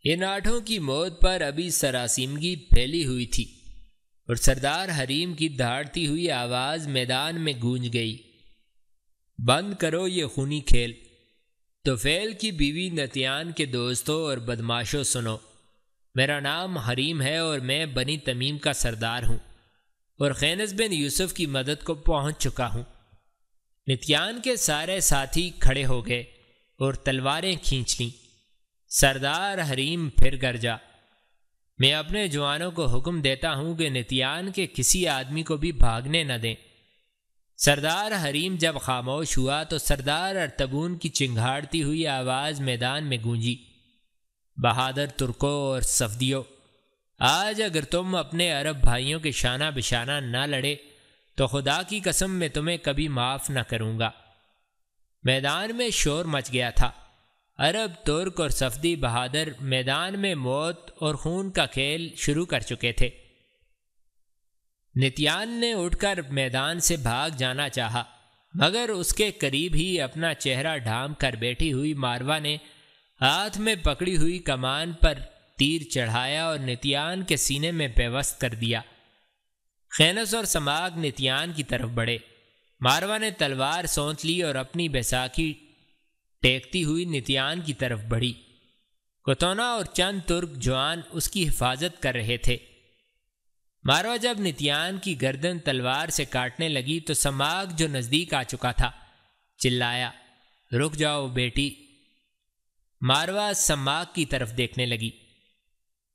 ان آٹھوں کی موت پر ابھی سراسیمگی پھیلی ہوئی تھی اور سردار حریم کی دھاڑتی ہوئی آواز میدان میں گونج گئی، بند کرو یہ خونی کھیل۔ طفیل کی بیوی نتیان کے دوستوں اور بدماشوں سنو، میرا نام حریم ہے اور میں بنی تمیم کا سردار ہوں اور خینس بن یوسف کی مدد کو پہنچ چکا ہوں۔ نتیان کے سارے ساتھی کھڑے ہو گئے اور تلواریں کھینچ لیں۔ سردار حریم پھر گرجا، میں اپنے جوانوں کو حکم دیتا ہوں کہ نتیان کے کسی آدمی کو بھی بھاگنے نہ دیں۔ سردار حریم جب خاموش ہوا تو سردار ارطبون کی چنگھاڑتی ہوئی آواز میدان میں گونجی، بہادر ترکوں اور صفدیوں، آج اگر تم اپنے عرب بھائیوں کے شانہ بشانہ نہ لڑے تو خدا کی قسم میں تمہیں کبھی معاف نہ کروں گا۔ میدان میں شور مچ گیا تھا۔ عرب، ترک اور صفدی بہادر میدان میں موت اور خون کا کھیل شروع کر چکے تھے۔ نتیان نے اٹھ کر میدان سے بھاگ جانا چاہا، مگر اس کے قریب ہی اپنا چہرہ ڈھانپ کر بیٹھی ہوئی ماروا نے ہاتھ میں پکڑی ہوئی کمان پر تیر چڑھایا اور نتیان کے سینے میں پیوست کر دیا۔ خینس اور سماک نتیان کی طرف بڑھے۔ ماروا نے تلوار سونت لی اور اپنی بیساکھی ٹیکتی ہوئی نتیان کی طرف بڑھی۔ کتونا اور چند ترک جوان اس کی حفاظت کر رہے تھے۔ ماروا جب نتیان کی گردن تلوار سے کاٹنے لگی تو سماک جو نزدیک آ چکا تھا چلایا، رک جاؤ بیٹی۔ ماروا سماک کی طرف دیکھنے لگی۔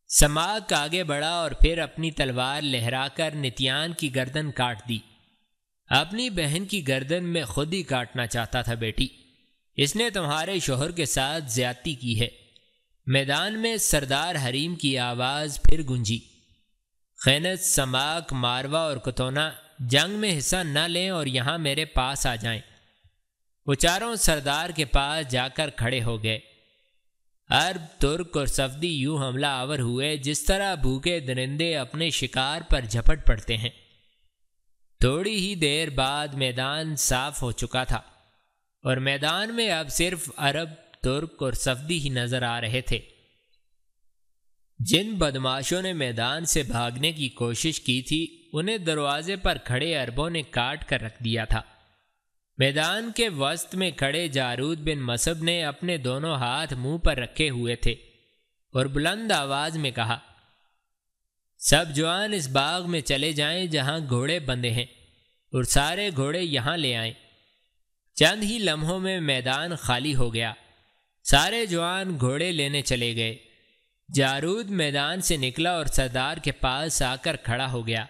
سماک آگے بڑھا اور پھر اپنی تلوار لہرا کر نتیان کی گردن کاٹ دی۔ اپنی بہن کی گردن میں خود ہی کاٹنا چاہتا تھا بیٹی، اس نے تمہارے شوہر کے ساتھ زیادتی کی ہے۔ میدان میں سردار حریم کی آواز پھر گونجی، خینس، سماک، ماروا اور کتونا جنگ میں حصہ نہ لیں اور یہاں میرے پاس آ جائیں۔ وہ چاروں سردار کے پاس جا کر کھڑے ہو گئے۔ عرب، ترک اور صفدی یوں حملہ آور ہوئے جس طرح بھوکے درندے اپنے شکار پر جھپٹ پڑتے ہیں۔ تھوڑی ہی دیر بعد میدان صاف ہو چکا تھا اور میدان میں اب صرف عرب، ترک اور صفدی ہی نظر آ رہے تھے۔ جن بدماشوں نے میدان سے بھاگنے کی کوشش کی تھی انہیں دروازے پر کھڑے عربوں نے کاٹ کر رکھ دیا تھا۔ میدان کے وسط میں کھڑے جارود بن مصب نے اپنے دونوں ہاتھ منہ پر رکھے ہوئے تھے اور بلند آواز میں کہا، سب جوان اس باغ میں چلے جائیں جہاں گھوڑے بندھے ہیں اور سارے گھوڑے یہاں لے آئیں۔ چند ہی لمحوں میں میدان خالی ہو گیا۔ سارے جوان گھوڑے لینے چلے گئے۔ جارود میدان سے نکلا اور سردار کے پاس آ کر کھڑا ہو گیا۔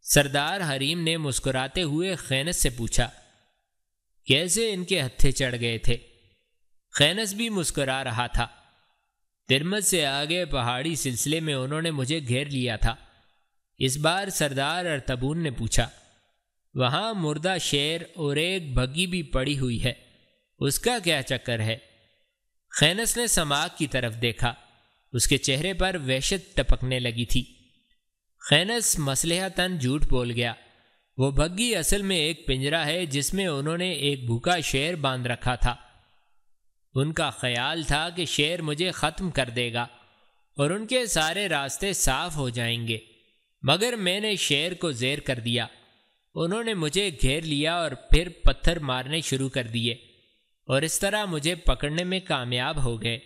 سردار حریم نے مسکراتے ہوئے خینس سے پوچھا، کیسے ان کے ہتھے چڑھ گئے تھے؟ خینس بھی مسکرا رہا تھا۔ ترمت سے آگے پہاڑی سلسلے میں انہوں نے مجھے گھیر لیا تھا۔ اس بار سردار ارطبون نے پوچھا، وہاں مردہ شیر اور ایک بھگی بھی پڑی ہوئی ہے، اس کا کیا چکر ہے؟ خینس نے سماک کی طرف دیکھا، اس کے چہرے پر وحشت ٹپکنے لگی تھی۔ خینس مصلحتاً جھوٹ بول گیا، وہ بھگی اصل میں ایک پنجرا ہے جس میں انہوں نے ایک بھوکا شیر باندھ رکھا تھا۔ ان کا خیال تھا کہ شیر مجھے ختم کر دے گا اور ان کے سارے راستے صاف ہو جائیں گے، مگر میں نے شیر کو زیر کر دیا۔ انہوں نے مجھے گھیر لیا اور پھر پتھر مارنے شروع کر دیے اور اس طرح مجھے پکڑنے میں کامیاب ہو گئے۔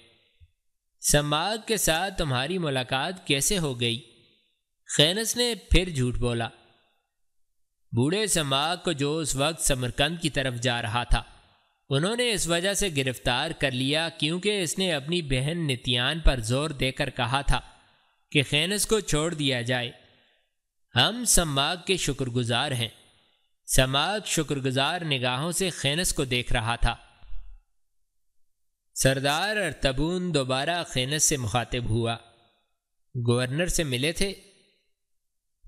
سماک کے ساتھ تمہاری ملاقات کیسے ہو گئی؟ خینس نے پھر جھوٹ بولا۔ بوڑھے سماک کو جو اس وقت سمرقند کی طرف جا رہا تھا انہوں نے اس وجہ سے گرفتار کر لیا کیونکہ اس نے اپنی بہن نتیان پر زور دے کر کہا تھا کہ خینس کو چھوڑ دیا جائے۔ ہم سماک کے شکر گزار ہیں۔ سماک شکر گزار نگاہوں سے خینس کو دیکھ رہا تھا۔ سردار ارطبون دوبارہ خینس سے مخاطب ہوا، گورنر سے ملے تھے؟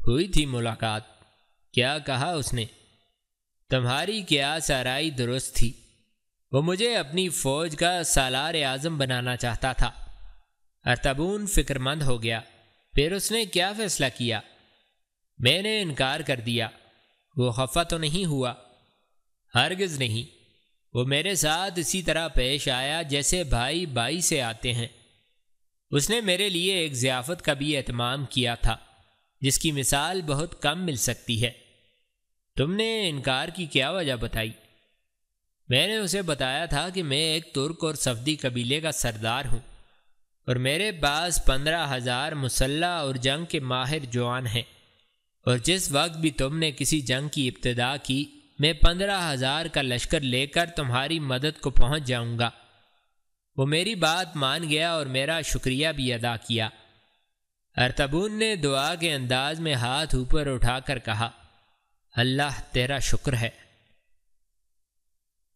ہوئی تھی ملاقات۔ کیا کہا اس نے؟ تمہاری قیاس آرائی درست تھی، وہ مجھے اپنی فوج کا سالار اعظم بنانا چاہتا تھا۔ ارطبون فکر مند ہو گیا۔ پھر اس نے کیا فیصلہ کیا؟ میں نے انکار کر دیا۔ وہ خفا تو نہیں ہوا؟ ہرگز نہیں، وہ میرے ساتھ اسی طرح پیش آیا جیسے بھائی بھائی سے آتے ہیں۔ اس نے میرے لیے ایک ضیافت کا بھی اہتمام کیا تھا جس کی مثال بہت کم مل سکتی ہے۔ تم نے انکار کی کیا وجہ بتائی؟ میں نے اسے بتایا تھا کہ میں ایک ترک اور صفدی قبیلے کا سردار ہوں اور میرے پاس 15,000 مسلح اور جنگ کے ماہر جوان ہیں، اور جس وقت بھی تم نے کسی جنگ کی ابتدا کی میں 15,000 کا لشکر لے کر تمہاری مدد کو پہنچ جاؤں گا۔ وہ میری بات مان گیا اور میرا شکریہ بھی ادا کیا۔ ارطبون نے دعا کے انداز میں ہاتھ اوپر اٹھا کر کہا، اللہ تیرا شکر ہے۔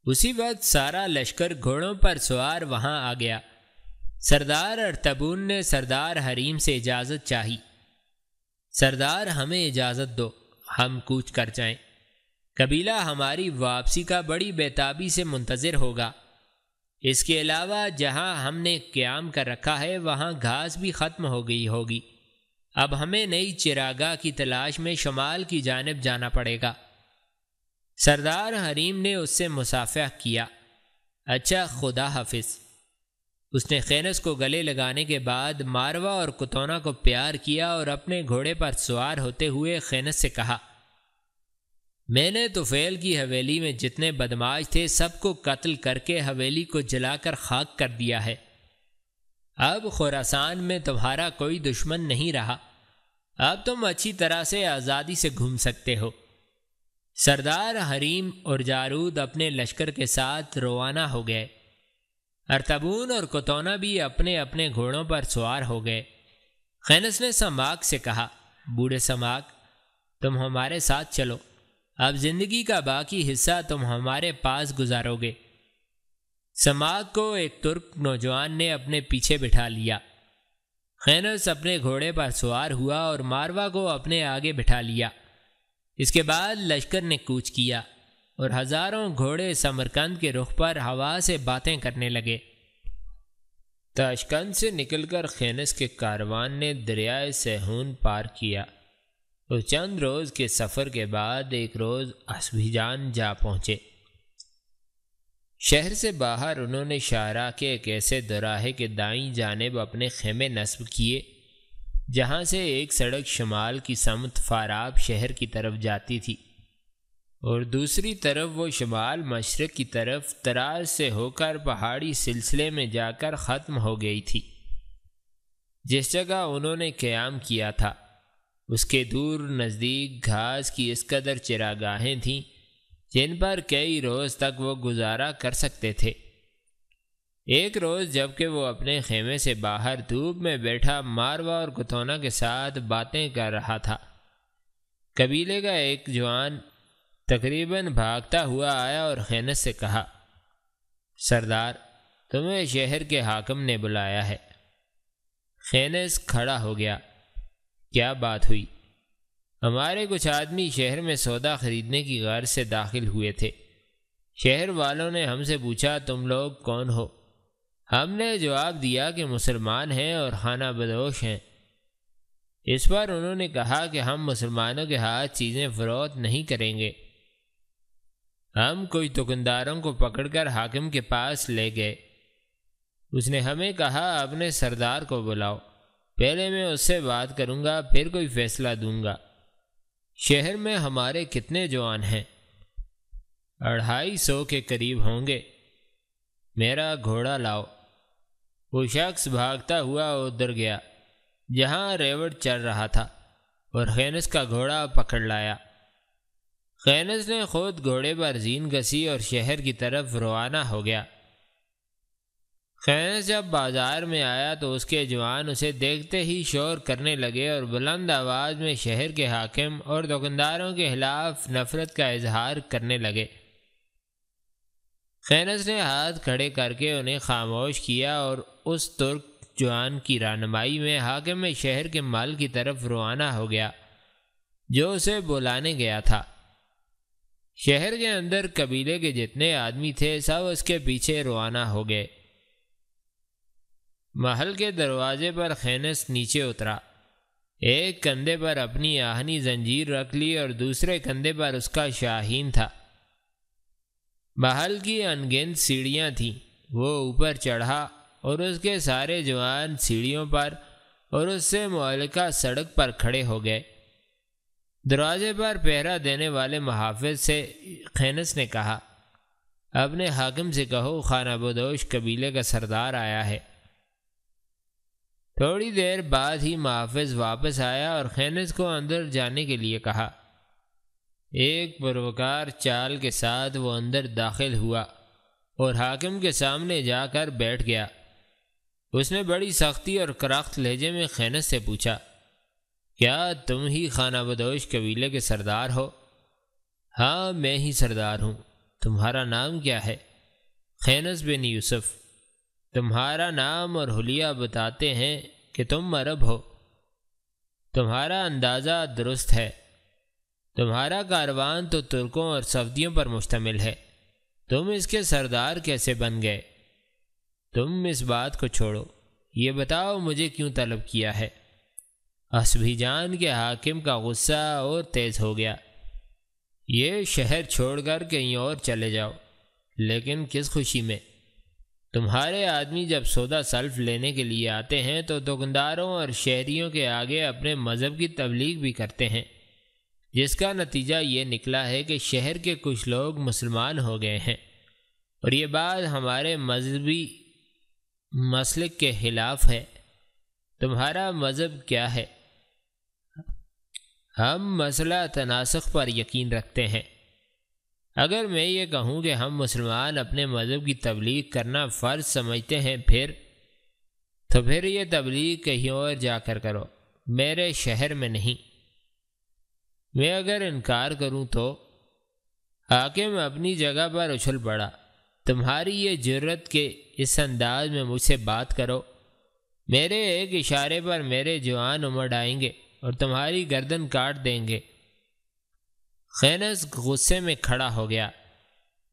اسی وقت سارا لشکر گھوڑوں پر سوار وہاں آ گیا۔ سردار ارطبون نے سردار حریم سے اجازت چاہی۔ سردار ہمیں اجازت دو، ہم کوچ کر جائیں۔ قبیلہ ہماری واپسی کا بڑی بیتابی سے منتظر ہوگا۔ اس کے علاوہ جہاں ہم نے قیام کر رکھا ہے وہاں گھاس بھی ختم ہو گئی ہوگی۔ اب ہمیں نئی چراگاہ کی تلاش میں شمال کی جانب جانا پڑے گا۔ سردار حریم نے اس سے مصافحہ کیا۔ اچھا، خدا حافظ۔ اس نے خینس کو گلے لگانے کے بعد ماروا اور کتونا کو پیار کیا اور اپنے گھوڑے پر سوار ہوتے ہوئے خینس سے کہا، میں نے طفیل کی حویلی میں جتنے بدماش تھے سب کو قتل کر کے حویلی کو جلا کر خاک کر دیا ہے۔ اب خراسان میں تمہارا کوئی دشمن نہیں رہا۔ اب تم اچھی طرح سے آزادی سے گھوم سکتے ہو۔ سردار حریم اور جارود اپنے لشکر کے ساتھ روانہ ہو گئے۔ ارطبون اور کتونا بھی اپنے اپنے گھوڑوں پر سوار ہو گئے۔ خینس نے سماک سے کہا، بوڑھے سماک، تم ہمارے ساتھ چلو، اب زندگی کا باقی حصہ تم ہمارے پاس گزارو گے۔ سماک کو ایک ترک نوجوان نے اپنے پیچھے بٹھا لیا۔ خینس اپنے گھوڑے پر سوار ہوا اور ماروا کو اپنے آگے بٹھا لیا۔ اس کے بعد لشکر نے کوچ کیا اور ہزاروں گھوڑے سمرقند کے رخ پر ہوا سے باتیں کرنے لگے۔ تاشقند سے نکل کر خینس کے کاروان نے دریائے سیہون پار کیا اور چند روز کے سفر کے بعد ایک روز اسبیجان جا پہنچے۔ شہر سے باہر انہوں نے شاہراہ کے ایک ایسے دوراہے کے دائیں جانب اپنے خیمے نصب کیے جہاں سے ایک سڑک شمال کی سمت فاراب شہر کی طرف جاتی تھی اور دوسری طرف وہ شمال مشرق کی طرف تراز سے ہو کر پہاڑی سلسلے میں جا کر ختم ہو گئی تھی۔ جس جگہ انہوں نے قیام کیا تھا اس کے دور نزدیک گھاس کی اس قدر چراگاہیں تھیں جن پر کئی روز تک وہ گزارا کر سکتے تھے۔ ایک روز جب کہ وہ اپنے خیمے سے باہر دھوپ میں بیٹھا ماروا اور کتونا کے ساتھ باتیں کر رہا تھا، قبیلے کا ایک جوان تقریباً بھاگتا ہوا آیا اور خینس سے کہا، سردار، تمہیں شہر کے حاکم نے بلایا ہے۔ خینس کھڑا ہو گیا۔ کیا بات ہوئی؟ ہمارے کچھ آدمی شہر میں سودا خریدنے کی غرض سے داخل ہوئے تھے۔ شہر والوں نے ہم سے پوچھا تم لوگ کون ہو؟ ہم نے جواب دیا کہ مسلمان ہیں اور خانہ بدوش ہیں۔ اس پر انہوں نے کہا کہ ہم مسلمانوں کے ہاتھ چیزیں فروخت نہیں کریں گے۔ ہم کچھ دکانداروں کو پکڑ کر حاکم کے پاس لے گئے۔ اس نے ہمیں کہا اپنے سردار کو بلاؤ، پہلے میں اس سے بات کروں گا پھر کوئی فیصلہ دوں گا۔ شہر میں ہمارے کتنے جوان ہیں؟ 250 کے قریب ہوں گے۔ میرا گھوڑا لاؤ۔ وہ شخص بھاگتا ہوا ادھر گیا جہاں ریوڑ چل رہا تھا اور خینس کا گھوڑا پکڑ لایا۔ خینس نے خود گھوڑے پر زین کسی اور شہر کی طرف روانہ ہو گیا۔ خینس جب بازار میں آیا تو اس کے جوان اسے دیکھتے ہی شور کرنے لگے اور بلند آواز میں شہر کے حاکم اور دکانداروں کے خلاف نفرت کا اظہار کرنے لگے۔ خینس نے ہاتھ کھڑے کر کے انہیں خاموش کیا اور اس ترک جوان کی رہنمائی میں حاکم شہر کے مال کی طرف روانہ ہو گیا جو اسے بلانے گیا تھا۔ شہر کے اندر قبیلے کے جتنے آدمی تھے سب اس کے پیچھے روانہ ہو گئے۔ محل کے دروازے پر خینس نیچے اترا، ایک کندھے پر اپنی آہنی زنجیر رکھ لی اور دوسرے کندھے پر اس کا شاہین تھا۔ محل کی انگنت سیڑھیاں تھیں، وہ اوپر چڑھا اور اس کے سارے جوان سیڑھیوں پر اور اس سے معلقہ سڑک پر کھڑے ہو گئے۔ دروازے پر پہرا دینے والے محافظ سے خینس نے کہا، اپنے حاکم سے کہو خانہ بدوش قبیلے کا سردار آیا ہے۔ تھوڑی دیر بعد ہی محافظ واپس آیا اور خینس کو اندر جانے کے لیے کہا۔ ایک پروکار چال کے ساتھ وہ اندر داخل ہوا اور حاکم کے سامنے جا کر بیٹھ گیا۔ اس نے بڑی سختی اور کرخت لہجے میں خینس سے پوچھا، کیا تم ہی خانہ بدوش قبیلے کے سردار ہو؟ ہاں میں ہی سردار ہوں۔ تمہارا نام کیا ہے؟ خینس بن یوسف۔ تمہارا نام اور حلیہ بتاتے ہیں کہ تم عرب ہو۔ تمہارا اندازہ درست ہے۔ تمہارا کاروان تو ترکوں اور صفدیوں پر مشتمل ہے، تم اس کے سردار کیسے بن گئے؟ تم اس بات کو چھوڑو، یہ بتاؤ مجھے کیوں طلب کیا ہے؟ اسبی جان کے حاکم کا غصہ اور تیز ہو گیا۔ یہ شہر چھوڑ کر کہیں اور چلے جاؤ، لیکن کس خوشی میں؟ تمہارے آدمی جب سودا سلف لینے کے لیے آتے ہیں تو دکانداروں اور شہریوں کے آگے اپنے مذہب کی تبلیغ بھی کرتے ہیں، جس کا نتیجہ یہ نکلا ہے کہ شہر کے کچھ لوگ مسلمان ہو گئے ہیں، اور یہ بات ہمارے مذہبی مسلک کے خلاف ہے۔ تمہارا مذہب کیا ہے؟ ہم مسئلہ تناسخ پر یقین رکھتے ہیں۔ اگر میں یہ کہوں کہ ہم مسلمان اپنے مذہب کی تبلیغ کرنا فرض سمجھتے ہیں تو پھر یہ تبلیغ کہیں اور جا کر کرو، میرے شہر میں نہیں۔ میں اگر انکار کروں تو حاکم اپنی جگہ پر اچھل پڑا، تمہاری یہ جرت کہ اس انداز میں مجھ سے بات کرو؟ میرے ایک اشارے پر میرے جوان امڑ آئیں گے اور تمہاری گردن کاٹ دیں گے۔ خینس غصے میں کھڑا ہو گیا،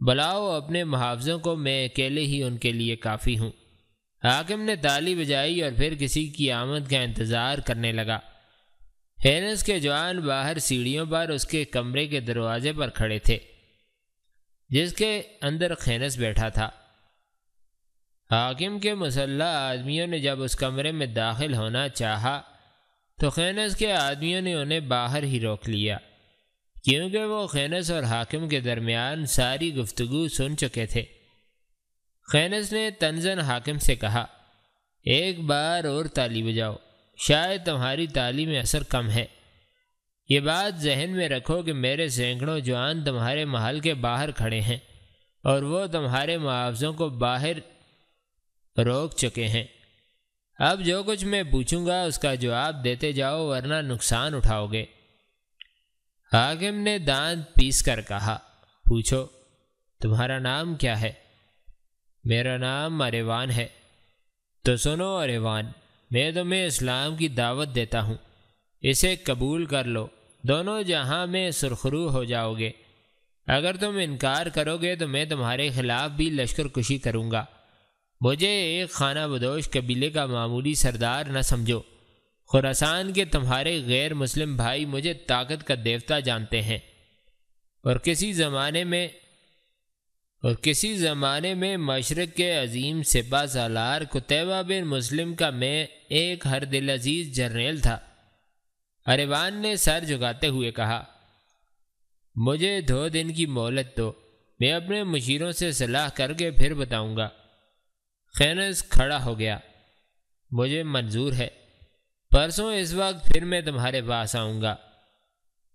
بلاؤ اپنے محافظوں کو، میں اکیلے ہی ان کے لیے کافی ہوں۔ حاکم نے تالی بجائی اور پھر کسی کی آمد کا انتظار کرنے لگا۔ خینس کے جوان باہر سیڑھیوں پر اس کے کمرے کے دروازے پر کھڑے تھے، جس کے اندر خینس بیٹھا تھا۔ حاکم کے مسلح آدمیوں نے جب اس کمرے میں داخل ہونا چاہا تو خینس کے آدمیوں نے انہیں باہر ہی روک لیا، کیونکہ وہ خینس اور حاکم کے درمیان ساری گفتگو سن چکے تھے۔ خینس نے طنزاً حاکم سے کہا، ایک بار اور تالی بجاؤ، شاید تمہاری تالی میں اثر کم ہے۔ یہ بات ذہن میں رکھو کہ میرے سینکڑوں جوان تمہارے محل کے باہر کھڑے ہیں اور وہ تمہارے محافظوں کو باہر روک چکے ہیں۔ اب جو کچھ میں پوچھوں گا اس کا جواب دیتے جاؤ، ورنہ نقصان اٹھاؤ گے۔ حاکم نے دانت پیس کر کہا، پوچھو، تمہارا نام کیا ہے؟ میرا نام اریوان ہے۔ تو سنو اریوان، میں تمہیں اسلام کی دعوت دیتا ہوں، اسے قبول کر لو، دونوں جہاں میں سرخرو ہو جاؤ گے۔ اگر تم انکار کرو گے تو میں تمہارے خلاف بھی لشکر کشی کروں گا۔ مجھے ایک خانہ بدوش قبیلے کا معمولی سردار نہ سمجھو۔ خراسان کے تمہارے غیر مسلم بھائی مجھے طاقت کا دیوتا جانتے ہیں، اور کسی زمانے میں مشرق کے عظیم سپہ سالار قتیبہ بن مسلم کا میں ایک ہر دل عزیز جرنیل تھا۔ اریوان نے سر جھکاتے ہوئے کہا، مجھے 2 دن کی مہلت دو، میں اپنے مشیروں سے صلاح کر کے پھر بتاؤں گا۔ خینس کھڑا ہو گیا، مجھے منظور ہے، پرسوں اس وقت پھر میں تمہارے پاس آؤں گا۔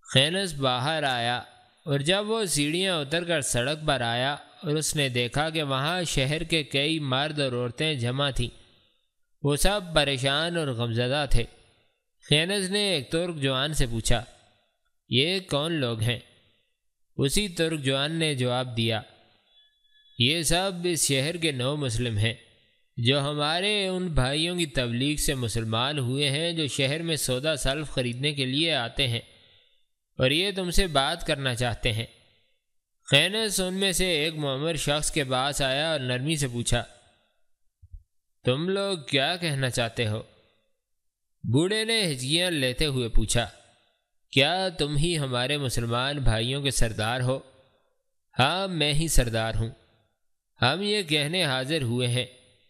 خینس باہر آیا، اور جب وہ سیڑھیاں اتر کر سڑک پر آیا اور اس نے دیکھا کہ وہاں شہر کے کئی مرد اور عورتیں جمع تھیں، وہ سب پریشان اور غمزدہ تھے۔ خینس نے ایک ترک جوان سے پوچھا، یہ کون لوگ ہیں؟ اسی ترک جوان نے جواب دیا، یہ سب اس شہر کے نو مسلم ہیں، جو ہمارے ان بھائیوں کی تبلیغ سے مسلمان ہوئے ہیں جو شہر میں سودا سلف خریدنے کے لیے آتے ہیں، اور یہ تم سے بات کرنا چاہتے ہیں۔ خینس ان میں سے ایک معمر شخص کے پاس آیا اور نرمی سے پوچھا، تم لوگ کیا کہنا چاہتے ہو؟ بوڑھے نے ہچکیاں لیتے ہوئے پوچھا، کیا تم ہی ہمارے مسلمان بھائیوں کے سردار ہو؟ ہاں میں ہی سردار ہوں۔ ہم یہ کہنے حاضر ہوئے ہیں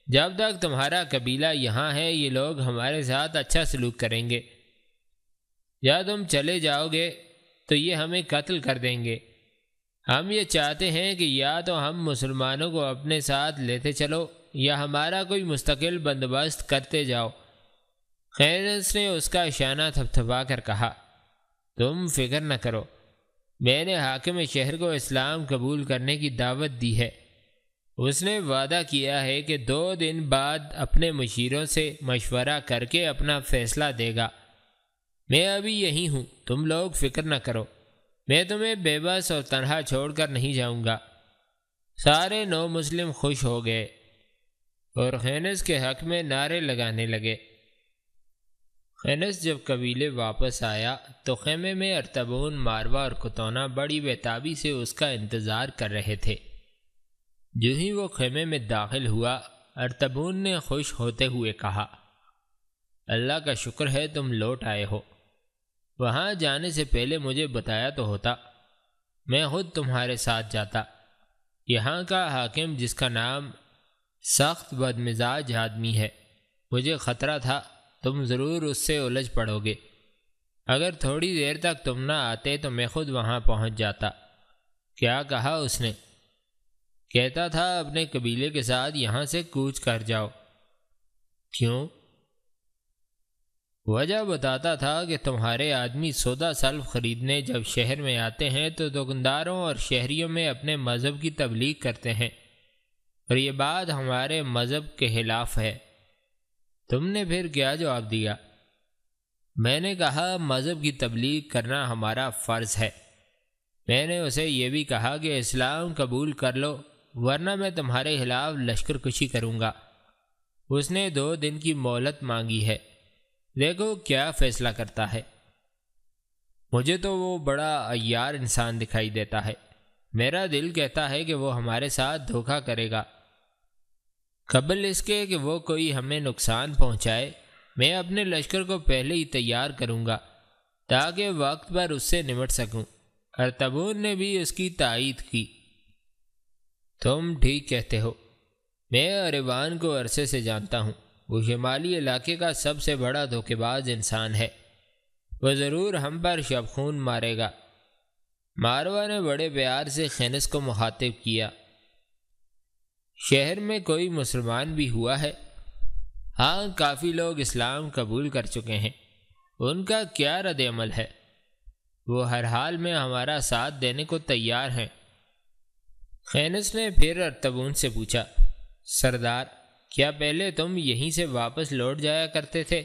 جب تک تمہارا قبیلہ یہاں ہے یہ لوگ ہمارے ساتھ اچھا سلوک کریں گے، یا تم چلے جاؤ گے تو یہ ہمیں قتل کر دیں گے۔ ہم یہ چاہتے ہیں کہ یا تو ہم مسلمانوں کو اپنے ساتھ لیتے چلو یا ہمارا کوئی مستقل بندوبست کرتے جاؤ۔ خینس نے اس کا شانہ تھپتھپا کر کہا، تم فکر نہ کرو، میں نے حاکم شہر کو اسلام قبول کرنے کی دعوت دی ہے۔ اس نے وعدہ کیا ہے کہ 2 دن بعد اپنے مشیروں سے مشورہ کر کے اپنا فیصلہ دے گا۔ میں ابھی یہی ہوں، تم لوگ فکر نہ کرو، میں تمہیں بے بس اور تنہا چھوڑ کر نہیں جاؤں گا۔ سارے 9 مسلم خوش ہو گئے اور خینس کے حق میں نعرے لگانے لگے۔ خینس جب قبیلے واپس آیا تو خیمے میں ارطبون، ماروا اور کتونہ بڑی بےتابی سے اس کا انتظار کر رہے تھے۔ جو ہی وہ خیمے میں داخل ہوا، ارطبون نے خوش ہوتے ہوئے کہا، اللہ کا شکر ہے تم لوٹ آئے ہو، وہاں جانے سے پہلے مجھے بتایا تو ہوتا، میں خود تمہارے ساتھ جاتا۔ یہاں کا حاکم جس کا نام سخت بدمزاج آدمی ہے، مجھے خطرہ تھا تم ضرور اس سے الجھ پڑو گے۔ اگر تھوڑی دیر تک تم نہ آتے تو میں خود وہاں پہنچ جاتا۔ کیا کہا اس نے؟ کہتا تھا اپنے قبیلے کے ساتھ یہاں سے کوچ کر جاؤ۔ کیوں؟ وجہ بتاتا تھا کہ تمہارے آدمی سودا سلف خریدنے جب شہر میں آتے ہیں تو دکانداروں اور شہریوں میں اپنے مذہب کی تبلیغ کرتے ہیں، اور یہ بات ہمارے مذہب کے خلاف ہے۔ تم نے پھر کیا جواب دیا؟ میں نے کہا مذہب کی تبلیغ کرنا ہمارا فرض ہے۔ میں نے اسے یہ بھی کہا کہ اسلام قبول کر لو ورنہ میں تمہارے خلاف لشکر کشی کروں گا۔ اس نے 2 دن کی مہلت مانگی ہے، دیکھو کیا فیصلہ کرتا ہے۔ مجھے تو وہ بڑا عیار انسان دکھائی دیتا ہے، میرا دل کہتا ہے کہ وہ ہمارے ساتھ دھوکہ کرے گا۔ قبل اس کے کہ وہ کوئی ہمیں نقصان پہنچائے، میں اپنے لشکر کو پہلے ہی تیار کروں گا تاکہ وقت پر اس سے نمٹ سکوں۔ ارطبون نے بھی اس کی تائید کی۔ تم ٹھیک کہتے ہو، میں اریوان کو عرصے سے جانتا ہوں، وہ شمالی علاقے کا سب سے بڑا دھوکے باز انسان ہے، وہ ضرور ہم پر شب خون مارے گا۔ ماروا نے بڑے پیار سے خینس کو مخاطب کیا، شہر میں کوئی مسلمان بھی ہوا ہے؟ ہاں، کافی لوگ اسلام قبول کر چکے ہیں، ان کا کیا رد عمل ہے؟ وہ ہر حال میں ہمارا ساتھ دینے کو تیار ہیں۔ خینس نے پھر ارطبون سے پوچھا، سردار کیا پہلے تم یہیں سے واپس لوٹ جایا کرتے تھے؟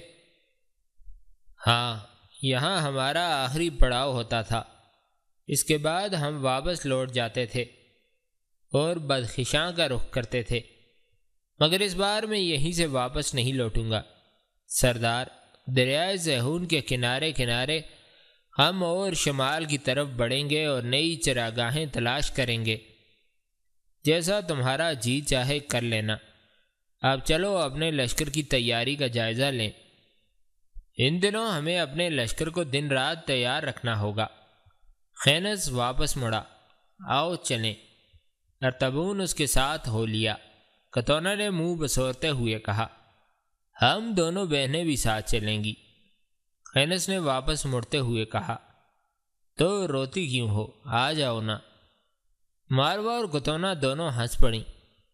ہاں، یہاں ہمارا آخری پڑاؤ ہوتا تھا، اس کے بعد ہم واپس لوٹ جاتے تھے اور بدخشاں کا رخ کرتے تھے، مگر اس بار میں یہیں سے واپس نہیں لوٹوں گا۔ سردار، دریائے زیہون کے کنارے کنارے ہم اور شمال کی طرف بڑھیں گے اور نئی چراگاہیں تلاش کریں گے، جیسا تمہارا جی چاہے کر لینا۔ اب چلو اپنے لشکر کی تیاری کا جائزہ لیں، ان دنوں ہمیں اپنے لشکر کو دن رات تیار رکھنا ہوگا۔ خینس واپس مڑا، آؤ چلیں۔ ارطبون اس کے ساتھ ہو لیا۔ کتونہ نے منہ بسورتے ہوئے کہا، ہم دونوں بہنیں بھی ساتھ چلیں گی۔ خینس نے واپس مڑتے ہوئے کہا، تو روتی کیوں ہو، آ جاؤ نا۔ ماروا اور کتونہ دونوں ہنس پڑیں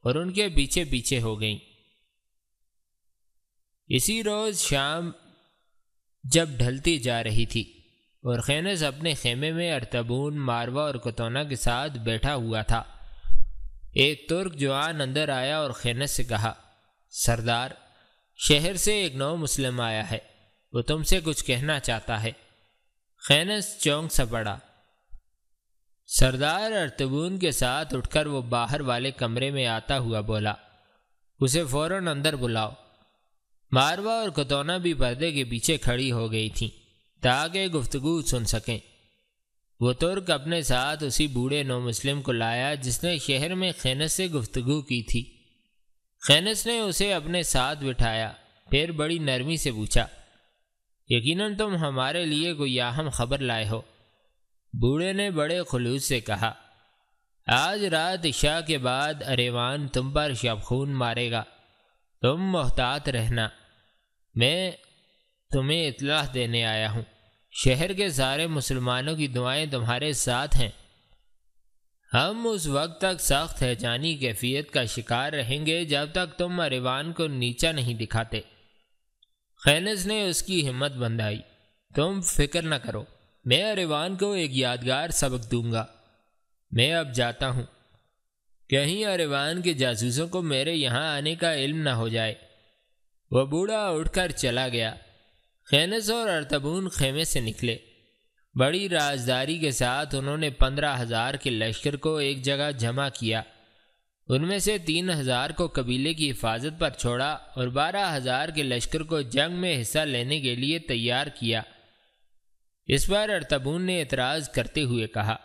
اور ان کے پیچھے پیچھے ہو گئیں۔ اسی روز شام جب ڈھلتی جا رہی تھی اور خینس اپنے خیمے میں ارطبون، ماروا اور کتونہ کے ساتھ بیٹھا ہوا تھا، ایک ترک جوان اندر آیا اور خینس سے کہا، سردار، شہر سے ایک نو مسلم آیا ہے، وہ تم سے کچھ کہنا چاہتا ہے۔ خینس چونک سا پڑا۔ سردار ارطبون کے ساتھ اٹھ کر وہ باہر والے کمرے میں آتا ہوا بولا، اسے فوراً اندر بلاؤ۔ ماروا اور کتونہ بھی پردے کے پیچھے کھڑی ہو گئی تھیں تاکہ گفتگو سن سکیں۔ وہ ترک اپنے ساتھ اسی بوڑھے نو مسلم کو لایا جس نے شہر میں خینس سے گفتگو کی تھی۔ خینس نے اسے اپنے ساتھ بٹھایا، پھر بڑی نرمی سے پوچھا، یقیناً تم ہمارے لیے کوئی اہم خبر لائے ہو؟ بوڑھے نے بڑے خلوص سے کہا، آج رات عشاء کے بعد اریوان تم پر شب خون مارے گا تم محتاط رہنا، میں تمہیں اطلاع دینے آیا ہوں۔ شہر کے سارے مسلمانوں کی دعائیں تمہارے ساتھ ہیں۔ ہم اس وقت تک سخت ہیجانی کیفیت کا شکار رہیں گے جب تک تم اریوان کو نیچا نہیں دکھاتے۔ خینس نے اس کی ہمت بندھائی۔ تم فکر نہ کرو، میں اریوان کو ایک یادگار سبق دوں گا۔ میں اب جاتا ہوں، کہیں اریوان کے جاسوسوں کو میرے یہاں آنے کا علم نہ ہو جائے۔ وہ بوڑھا اٹھ کر چلا گیا۔ خینس اور ارطبون خیمے سے نکلے۔ بڑی رازداری کے ساتھ انہوں نے 15,000 کے لشکر کو ایک جگہ جمع کیا۔ ان میں سے 3,000 کو قبیلے کی حفاظت پر چھوڑا اور 12,000 کے لشکر کو جنگ میں حصہ لینے کے لیے تیار کیا۔ اس پر ارطبون نے اعتراض کرتے ہوئے کہا،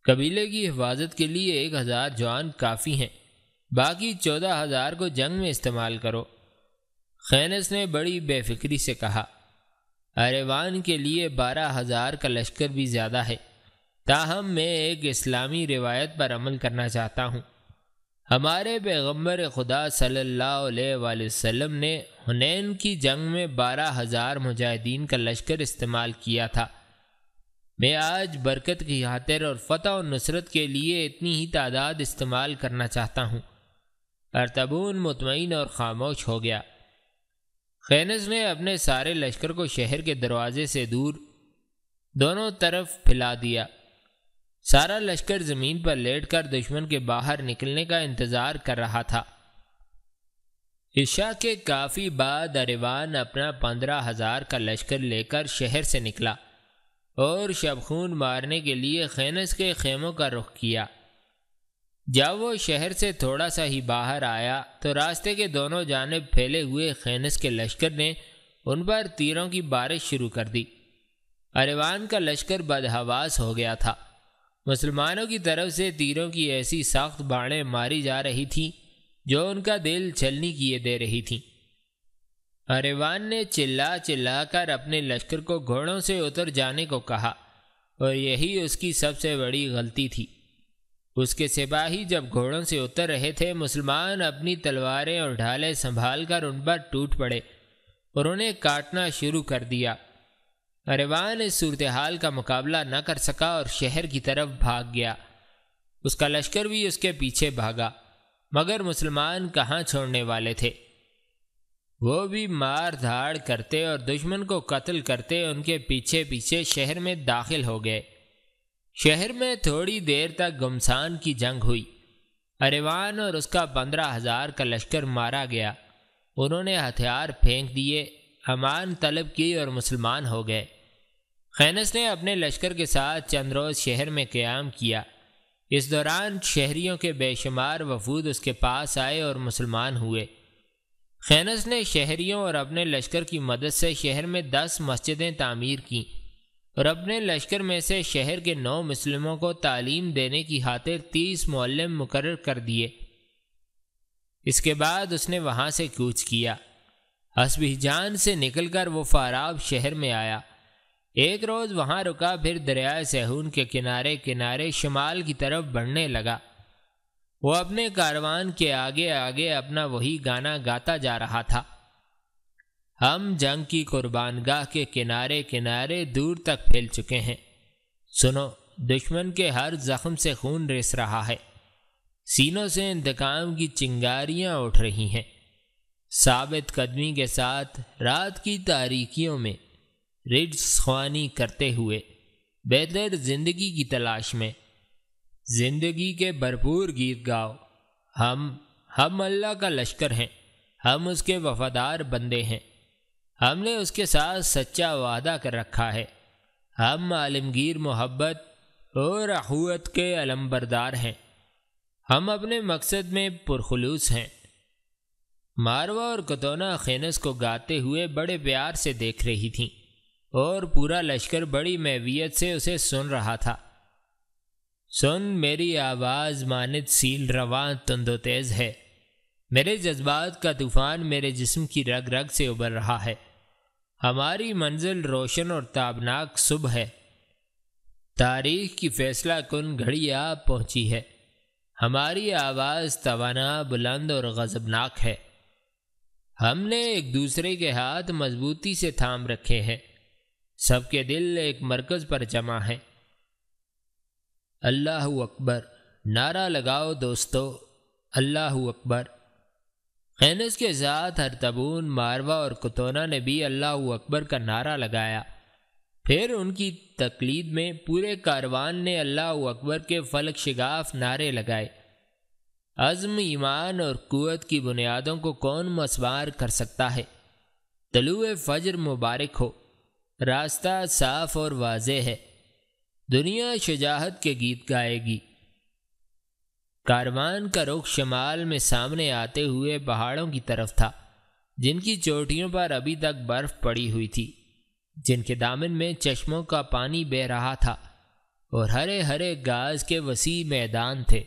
قبیلے کی حفاظت کے لیے 1,000 جوان کافی ہیں، باقی 14,000 کو جنگ میں استعمال کرو۔ خینس نے بڑی بے فکری سے کہا، اریوان کے لیے 12,000 کا لشکر بھی زیادہ ہے، تاہم میں ایک اسلامی روایت پر عمل کرنا چاہتا ہوں۔ ہمارے پیغمبر خدا صلی اللہ علیہ وآلہ وسلم نے حنین کی جنگ میں 12,000 مجاہدین کا لشکر استعمال کیا تھا۔ میں آج برکت کی خاطر اور فتح و نصرت کے لیے اتنی ہی تعداد استعمال کرنا چاہتا ہوں۔ ارطبون مطمئن اور خاموش ہو گیا۔ خینس نے اپنے سارے لشکر کو شہر کے دروازے سے دور دونوں طرف پھیلا دیا۔ سارا لشکر زمین پر لیٹ کر دشمن کے باہر نکلنے کا انتظار کر رہا تھا۔ عشاء کے کافی بعد اریوان اپنا 15,000 کا لشکر لے کر شہر سے نکلا اور شبخون مارنے کے لیے خینس کے خیموں کا رخ کیا۔ جب وہ شہر سے تھوڑا سا ہی باہر آیا تو راستے کے دونوں جانب پھیلے ہوئے خینس کے لشکر نے ان پر تیروں کی بارش شروع کر دی۔ اریوان کا لشکر بدحواس ہو گیا تھا۔ مسلمانوں کی طرف سے تیروں کی ایسی سخت باڑیں ماری جا رہی تھیں جو ان کا دل چھلنی کیے دے رہی تھیں۔ اریوان نے چلا چلا کر اپنے لشکر کو گھوڑوں سے اتر جانے کو کہا، اور یہی اس کی سب سے بڑی غلطی تھی۔ اس کے سپاہی جب گھوڑوں سے اتر رہے تھے، مسلمان اپنی تلواریں اور ڈھالیں سنبھال کر ان پر ٹوٹ پڑے اور انہیں کاٹنا شروع کر دیا۔ اریوان اس صورتحال کا مقابلہ نہ کر سکا اور شہر کی طرف بھاگ گیا۔ اس کا لشکر بھی اس کے پیچھے بھاگا، مگر مسلمان کہاں چھوڑنے والے تھے۔ وہ بھی مار دھاڑ کرتے اور دشمن کو قتل کرتے ان کے پیچھے پیچھے شہر میں داخل ہو گئے۔ شہر میں تھوڑی دیر تک گمسان کی جنگ ہوئی۔ اریوان اور اس کا 15,000 کا لشکر مارا گیا۔ انہوں نے ہتھیار پھینک دیے، امان طلب کی اور مسلمان ہو گئے۔ خینس نے اپنے لشکر کے ساتھ چند روز شہر میں قیام کیا۔ اس دوران شہریوں کے بے شمار وفود اس کے پاس آئے اور مسلمان ہوئے۔ خینس نے شہریوں اور اپنے لشکر کی مدد سے شہر میں 10 مسجدیں تعمیر کیں اور اپنے لشکر میں سے شہر کے 9 مسلموں کو تعلیم دینے کی خاطر 30 معلم مقرر کر دیے۔ اس کے بعد اس نے وہاں سے کوچ کیا۔ حسبیجان سے نکل کر وہ فاراب شہر میں آیا۔ ایک روز وہاں رکا، پھر دریائے سیہون کے کنارے کنارے شمال کی طرف بڑھنے لگا۔ وہ اپنے کاروان کے آگے آگے اپنا وہی گانا گاتا جا رہا تھا، ہم جنگ کی قربان گاہ کے کنارے کنارے دور تک پھیل چکے ہیں۔ سنو، دشمن کے ہر زخم سے خون رس رہا ہے، سینوں سے انتقام کی چنگاریاں اٹھ رہی ہیں۔ ثابت قدمی کے ساتھ رات کی تاریکیوں میں رجز خوانی کرتے ہوئے بہتر زندگی کی تلاش میں زندگی کے بھرپور گیت گاؤ۔ ہم اللہ کا لشکر ہیں، ہم اس کے وفادار بندے ہیں، ہم نے اس کے ساتھ سچا وعدہ کر رکھا ہے، ہم عالمگیر محبت اور اخوت کے علمبردار ہیں، ہم اپنے مقصد میں پرخلوص ہیں۔ ماروا اور کتونا خینس کو گاتے ہوئے بڑے پیار سے دیکھ رہی تھیں اور پورا لشکر بڑی محویت سے اسے سن رہا تھا۔ سن، میری آواز مانند سیل رواں تند و تیز ہے، میرے جذبات کا طوفان میرے جسم کی رگ رگ سے ابل رہا ہے، ہماری منزل روشن اور تابناک صبح ہے، تاریخ کی فیصلہ کن گھڑی آ پہنچی ہے، ہماری آواز توانا، بلند اور غضبناک ہے۔ ہم نے ایک دوسرے کے ہاتھ مضبوطی سے تھام رکھے ہیں، سب کے دل ایک مرکز پر جمع ہیں۔ اللہ اکبر، نعرہ لگاؤ دوستو، اللہ اکبر۔ خینس کے ساتھ ہرتبون، ماروا اور کتونا نے بھی اللہ اکبر کا نعرہ لگایا۔ پھر ان کی تقلید میں پورے کاروان نے اللہ اکبر کے فلک شگاف نعرے لگائے۔ عزم، ایمان اور قوت کی بنیادوں کو کون مسمار کر سکتا ہے؟ طلوع فجر مبارک ہو، راستہ صاف اور واضح ہے، دنیا شجاعت کے گیت گائے گی۔ کاروان کا رخ شمال میں سامنے آتے ہوئے پہاڑوں کی طرف تھا، جن کی چوٹیوں پر ابھی تک برف پڑی ہوئی تھی، جن کے دامن میں چشموں کا پانی بہہ رہا تھا اور ہرے ہرے گھاس کے وسیع میدان تھے۔